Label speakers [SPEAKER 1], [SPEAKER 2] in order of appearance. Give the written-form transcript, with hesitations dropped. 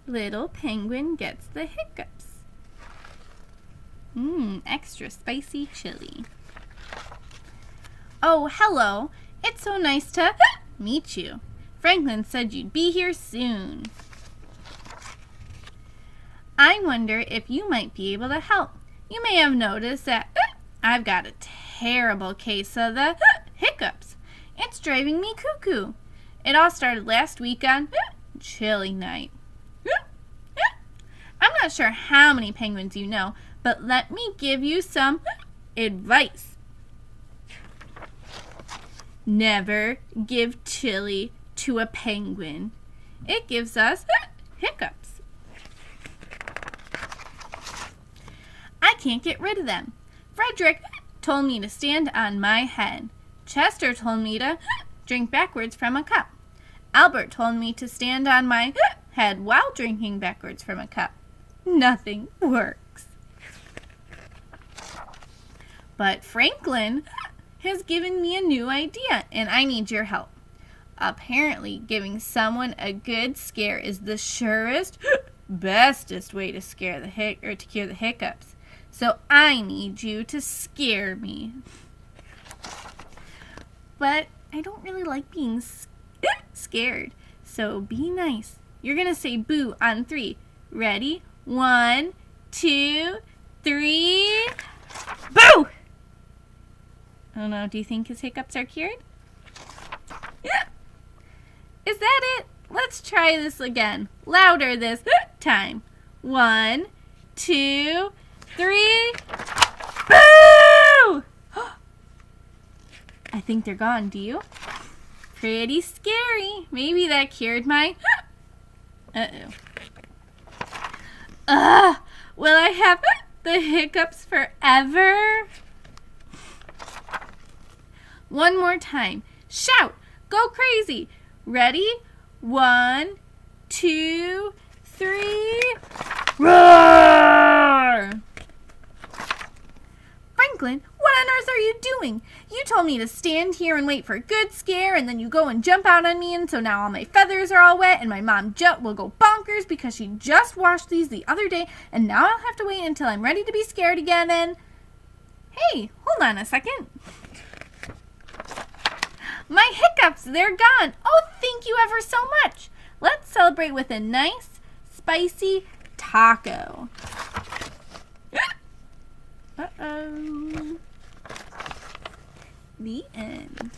[SPEAKER 1] Little penguin gets the hiccups. Extra spicy chili. Oh, hello. It's so nice to meet you. Franklin said you'd be here soon. I wonder if you might be able to help. You may have noticed that I've got a terrible case of the hiccups. It's driving me cuckoo. It all started last week on chili night. I'm not sure how many penguins you know, but let me give you some advice. Never give chili to a penguin. It gives us hiccups. I can't get rid of them. Frederick told me to stand on my head. Chester told me to drink backwards from a cup. Albert told me to stand on my head while drinking backwards from a cup. Nothing works. But Franklin has given me a new idea, and I need your help. Apparently, giving someone a good scare is the surest, bestest way to cure the hiccups. So I need you to scare me. But I don't really like being scared. So be nice. You're going to say boo on 3. Ready? 1, 2, 3. Boo! Oh no, do you think his hiccups are cured? Yeah. Is that it? Let's try this again. Louder this time. 1, 2, 3. Boo! I think they're gone, do you? Pretty scary. Maybe that cured my... Will I have the hiccups forever? One more time. Shout. Go crazy. Ready? 1, 2, 3. Roar! Franklin, what on earth are you doing? You told me to stand here and wait for a good scare, and then you go and jump out on me, and so now all my feathers are all wet, and my mom will go bonkers because she just washed these the other day, and now I'll have to wait until I'm ready to be scared again, and... Hey, hold on a second. My hiccups, they're gone. Oh, thank you ever so much. Let's celebrate with a nice, spicy taco. Uh-oh. The end.